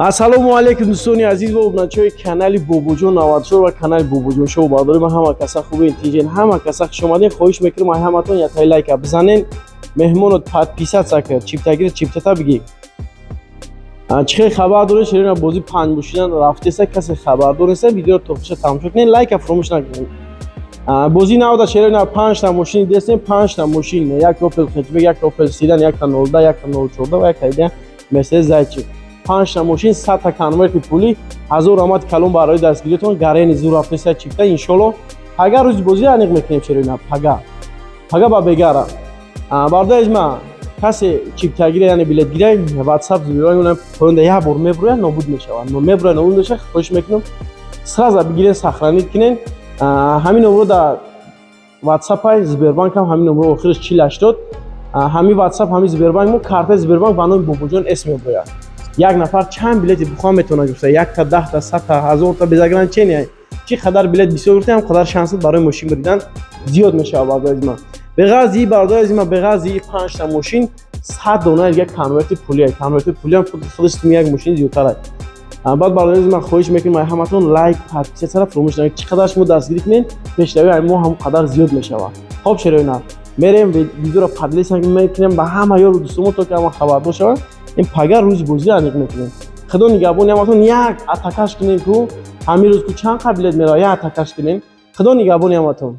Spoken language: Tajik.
Ассалому алейкум дӯстони азиз ва обуначиҳои канали Бобоҷон Навадшор ва канали Бобоҷон Шоу бардори ман ҳама каса хубе интиҷен ҳама каса хушомадин хоҳиш мекунам ай ҳаматон якай лайка бизанен меҳмонот подписатся кард чиптагир чиптата бигӣ чӣ хел хабар доред шерина бози панҷмошина рафтеса касе хабардор неста видеоро тохташа тамошо кунед лайка фаромӯш накунед бозӣ навода шерина 5та мошини дестем 5та мошин як Opel хэтчбек як Opel Sedan якта 02 якта 014 ва якта дига Mercedes Zaychik 5та мошин 100та конверти пулӣ 1000 омад калон барои дастгиритон гарени зур рафтеса чипта иншолло пага рӯзи бозӣ аниқ мекунем шерина пага ба бегара бардаи ма касе чиптагира яъне билетгира WhatsApp зубирои поинда як бор мебурояд нобуд мешавад мебурояд нобуд мешавад хоҳиш мекунам сразу бигирен сохранит кунен ҳамин номеро дар WhatsApp Сбербанк ҳам ҳамин номеро охираш 4080 ҳамин WhatsApp ҳамин Сбербанк мо картаи Сбербанк ба номи Бобоҷон эс мебурояд як нафар чанд билети бухоҳ метавонад гирифта 1та 10та 100та 1000та без ограничения чӣ қадар билет бисёр гирифта ҳам қадар шансат барои мошин биридан зиёд мешавад бародари ма беғази бародари ма беғази 5та мошин 100 дона дига конверти пули ҳам худаш як мошин зиёдтар аст баъд бародари ма хоҳиш мекунам ай ҳаматон лайк подписатсара фаромӯш накунед чӣ қадар шумо дастгирӣ кунед пешравии ай мо ҳам қадар зиёд мешавад хоб шероина мерем видеоро подлиса мекунем ба ҳама ёру дӯстомон то ки ҳама хабардор шаванд ин пага рӯзи бозӣ аниқ мекунем худо нигаҳбони ҳаматон як атакаш кунем ку ҳамин рӯз ку чанд қа билет меравад як атакаш кунем худо нигаҳбони ҳаматон